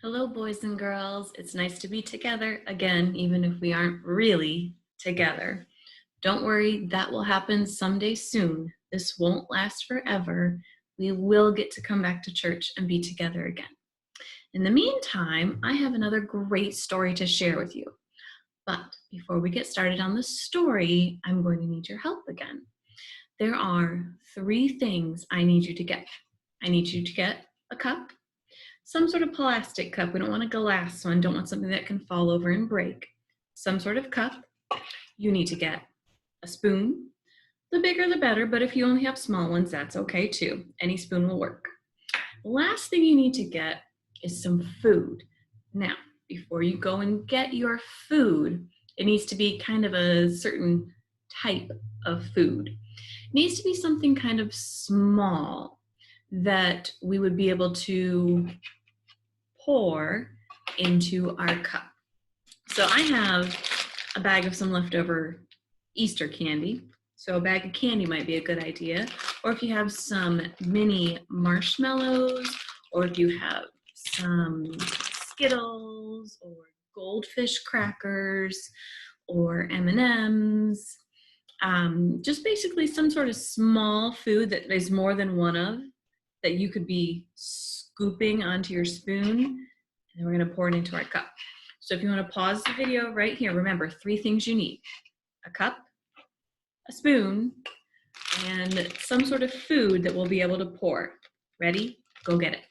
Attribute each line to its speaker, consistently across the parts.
Speaker 1: Hello, boys and girls. It's nice to be together again, even if we aren't really together. Don't worry, that will happen someday soon. This won't last forever. We will get to come back to church and be together again. In the meantime, I have another great story to share with you. But before we get started on the story, I'm going to need your help again. There are 3 things I need you to get. I need you to get a cup, some sort of plastic cup. We don't want a glass one. Don't want something that can fall over and break. Some sort of cup. You need to get a spoon. The bigger the better, but if you only have small ones, that's okay too. Any spoon will work. The last thing you need to get is some food. Now, before you go and get your food, it needs to be kind of a certain type of food. It needs to be something kind of small that we would be able to pour into our cup. So I have a bag of some leftover Easter candy. So a bag of candy might be a good idea. Or if you have some mini marshmallows, or if you have some Skittles or Goldfish crackers or M&Ms, just basically some sort of small food that there's more than one of that you could be scooping onto your spoon, and then we're going to pour it into our cup. So if you want to pause the video right here, remember 3 things you need: a cup, a spoon, and some sort of food that we'll be able to pour. Ready? Go get it.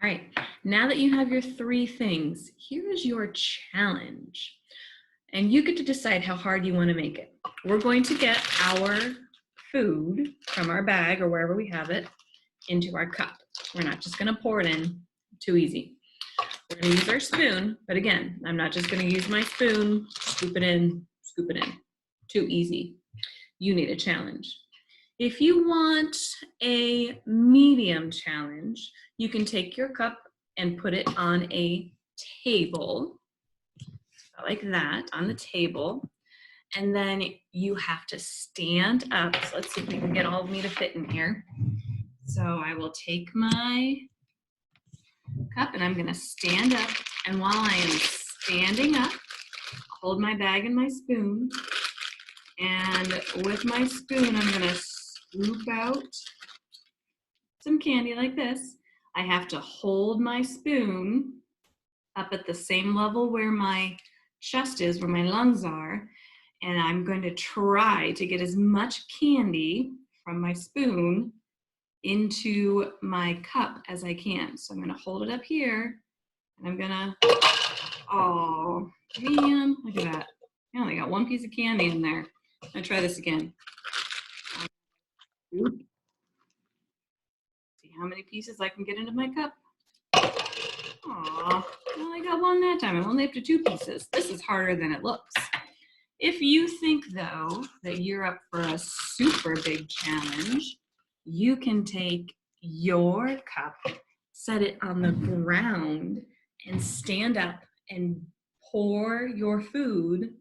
Speaker 1: All right, now that you have your 3 things, here is your challenge. And you get to decide how hard you want to make it. We're going to get our food from our bag or wherever we have it into our cup. We're not just going to pour it in. Too easy. We're going to use our spoon, but again, I'm not just going to use my spoon, scoop it in, scoop it in. Too easy. You need a challenge. If you want a medium challenge, you can take your cup and put it on a table, like that, on the table. And then you have to stand up. So let's see if we can get all of me to fit in here. So I will take my cup and I'm going to stand up. And while I am standing up, hold my bag and my spoon. And with my spoon, I'm going to scoop out some candy like this. I have to hold my spoon up at the same level where my chest is, where my lungs are. And I'm going to try to get as much candy from my spoon into my cup as I can. So I'm going to hold it up here, and I'm going to, oh man, look at that. I only got 1 piece of candy in there. I'm going to try this again. See how many pieces I can get into my cup. Aw, I only got 1 that time. I'm only up to 2 pieces. This is harder than it looks. If you think, though, that you're up for a super big challenge, you can take your cup, set it on the ground, and stand up and pour your food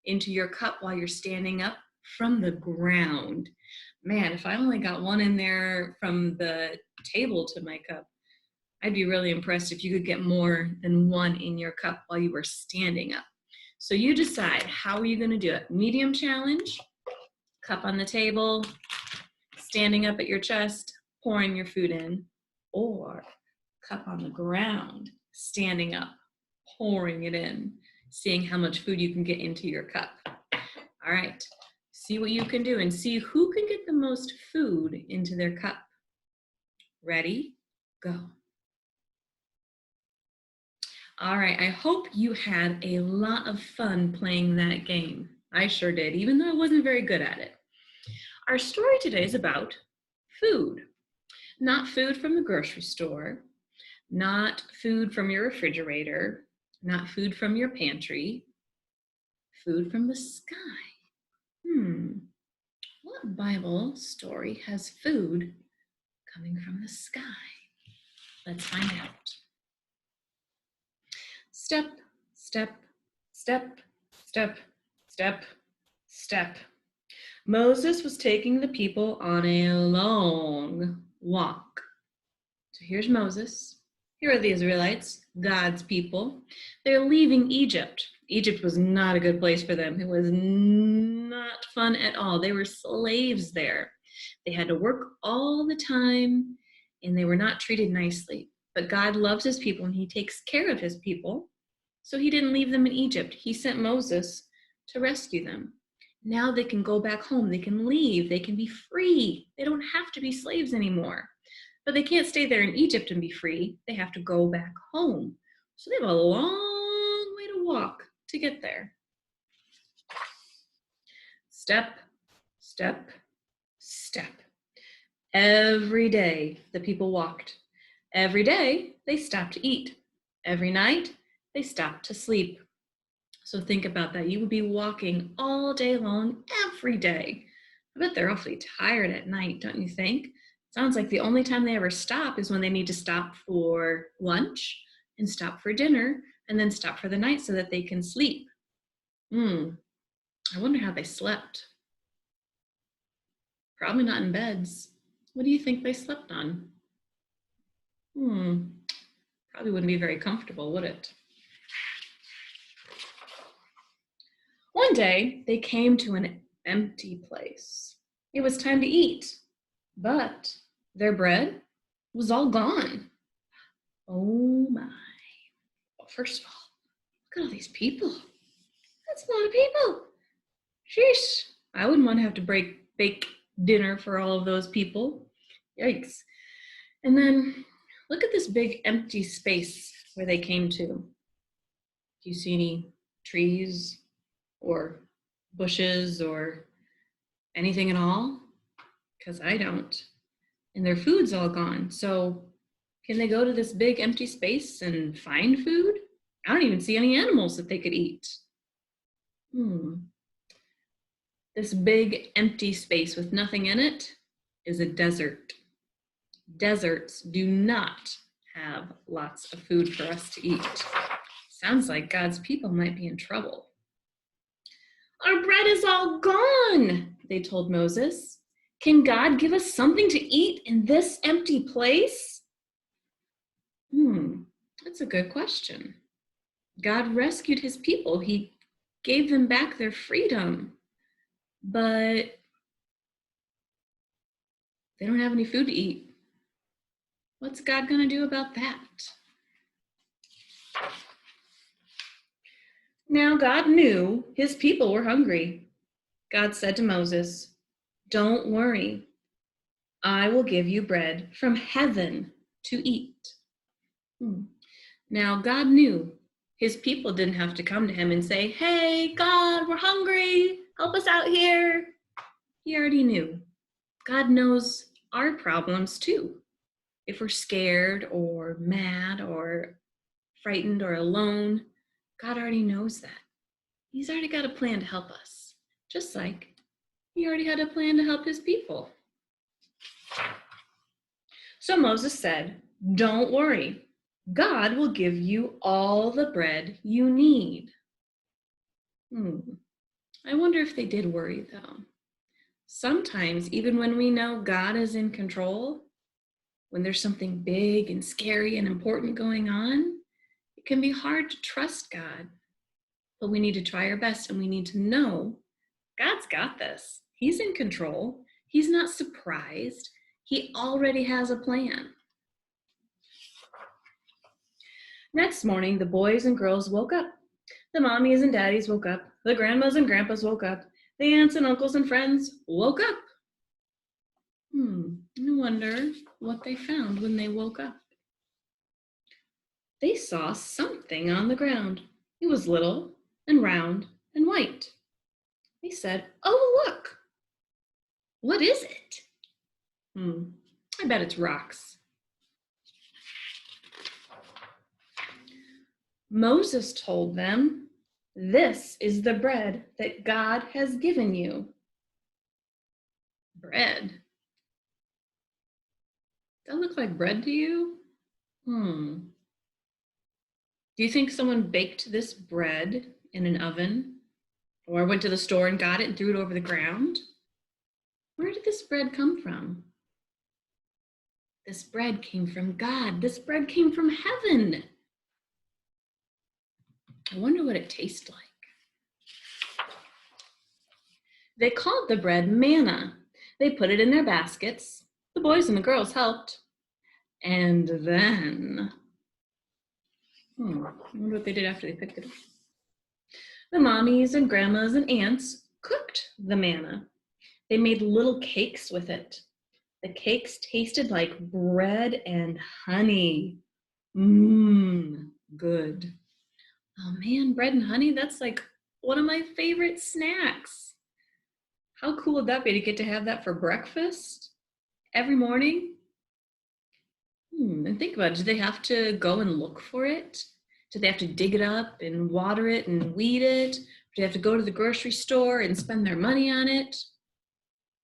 Speaker 1: into your cup while you're standing up from the ground. Man, if I only got 1 in there from the table to my cup, I'd be really impressed if you could get more than 1 in your cup while you were standing up. So you decide, how are you going to do it? Medium challenge, cup on the table, standing up at your chest, pouring your food in, or cup on the ground, standing up, pouring it in, seeing how much food you can get into your cup. All right, see what you can do and see who can get the most food into their cup. Ready? Go. All right, I hope you had a lot of fun playing that game. I sure did, even though I wasn't very good at it. Our story today is about food. Not food from the grocery store, not food from your refrigerator, not food from your pantry, food from the sky. What Bible story has food coming from the sky? Let's find out. Step, step, step, step, step, step. Moses was taking the people on a long walk. So here's Moses. Here are the Israelites, God's people. They're leaving Egypt. Egypt was not a good place for them. It was not fun at all. They were slaves there. They had to work all the time and they were not treated nicely. But God loves his people and he takes care of his people. So he didn't leave them in Egypt. He sent Moses to rescue them. Now they can go back home. They can leave. They can be free. They don't have to be slaves anymore. But they can't stay there in Egypt and be free. They have to go back home. So they have a long way to walk to get there. Step, step, step. Every day the people walked. Every day they stopped to eat. Every night they stopped to sleep. So think about that. You would be walking all day long, every day. I bet they're awfully tired at night, don't you think? Sounds like the only time they ever stop is when they need to stop for lunch and stop for dinner and then stop for the night so that they can sleep. I wonder how they slept. Probably not in beds. What do you think they slept on? Probably wouldn't be very comfortable, would it? One day, they came to an empty place. It was time to eat, but their bread was all gone. Oh my. Well, first of all, look at all these people. That's a lot of people. Sheesh. I wouldn't want to have to bake dinner for all of those people. Yikes. And then look at this big empty space where they came to. Do you see any trees or bushes or anything at all? Because I don't. And their food's all gone. So can they go to this big empty space and find food? I don't even see any animals that they could eat. This big empty space with nothing in it is a desert. Deserts do not have lots of food for us to eat. Sounds like God's people might be in trouble. Our bread is all gone, they told Moses. Can God give us something to eat in this empty place? That's a good question. God rescued his people. He gave them back their freedom, but they don't have any food to eat. What's God going to do about that? Now God knew his people were hungry. God said to Moses, "Don't worry. I will give you bread from heaven to eat." Now God knew his people didn't have to come to him and say, "Hey, God, we're hungry. Help us out here." He already knew. God knows our problems too. If we're scared or mad or frightened or alone, God already knows that. He's already got a plan to help us, just like he already had a plan to help his people. So Moses said, "Don't worry. God will give you all the bread you need." I wonder if they did worry though. Sometimes, even when we know God is in control, when there's something big and scary and important going on, it can be hard to trust God. But we need to try our best and we need to know God's got this. He's in control. He's not surprised. He already has a plan. Next morning, the boys and girls woke up. The mommies and daddies woke up. The grandmas and grandpas woke up. The aunts and uncles and friends woke up. I wonder what they found when they woke up. They saw something on the ground. It was little and round and white. They said, "Oh, look. What is it?" I bet it's rocks. Moses told them, "This is the bread that God has given you." Bread? That look like bread to you? Do you think someone baked this bread in an oven or went to the store and got it and threw it over the ground? Where did this bread come from? This bread came from God. This bread came from heaven. I wonder what it tastes like. They called the bread manna. They put it in their baskets. The boys and the girls helped. And then, I wonder what they did after they picked it up. The mommies and grandmas and aunts cooked the manna. They made little cakes with it. The cakes tasted like bread and honey. Good. Oh man, bread and honey, that's like one of my favorite snacks. How cool would that be to get to have that for breakfast every morning? And think about it, do they have to go and look for it? Do they have to dig it up and water it and weed it? Do they have to go to the grocery store and spend their money on it?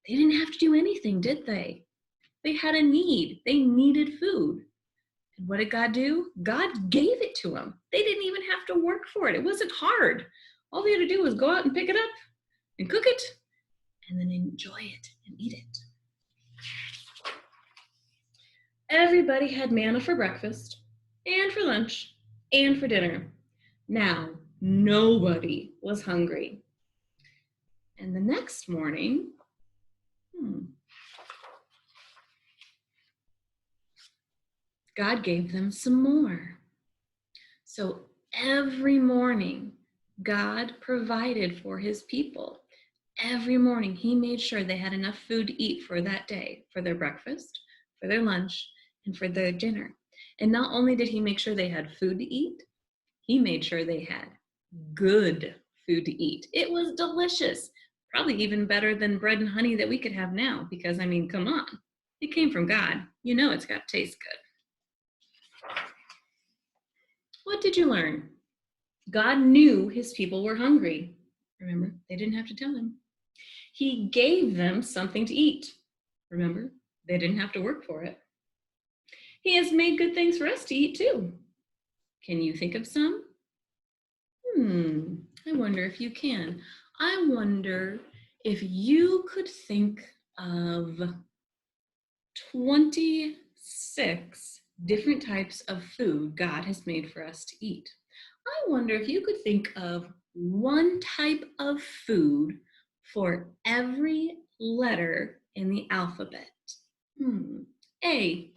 Speaker 1: They didn't have to do anything, did they? They had a need. They needed food. And what did God do? God gave it to them. They didn't even have to work for it. It wasn't hard. All they had to do was go out and pick it up and cook it and then enjoy it and eat it. Everybody had manna for breakfast and for lunch and for dinner. Now, nobody was hungry. And the next morning, God gave them some more. So every morning, God provided for his people. Every morning, he made sure they had enough food to eat for that day, for their breakfast, for their lunch, and for their dinner. And not only did he make sure they had food to eat, he made sure they had good food to eat. It was delicious, probably even better than bread and honey that we could have now, because I mean, come on, it came from God. You know it's got to taste good. What did you learn? God knew his people were hungry. Remember, they didn't have to tell him. He gave them something to eat. Remember, they didn't have to work for it. He has made good things for us to eat too. Can you think of some? I wonder if you can. I wonder if you could think of 26 different types of food God has made for us to eat. I wonder if you could think of one type of food for every letter in the alphabet. A,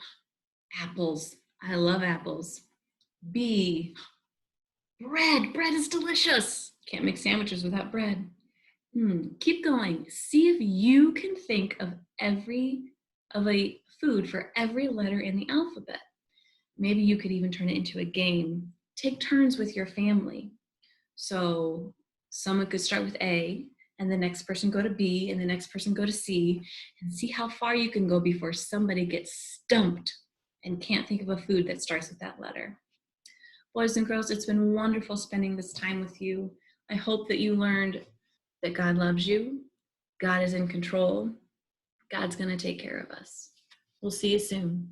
Speaker 1: apples. I love apples. B, bread. Bread is delicious. Can't make sandwiches without bread. Keep going. See if you can think of a food for every letter in the alphabet. Maybe you could even turn it into a game. Take turns with your family. So someone could start with A, and the next person go to B, and the next person go to C, and see how far you can go before somebody gets stumped and can't think of a food that starts with that letter. Boys and girls, it's been wonderful spending this time with you. I hope that you learned that God loves you, God is in control, God's going to take care of us. We'll see you soon.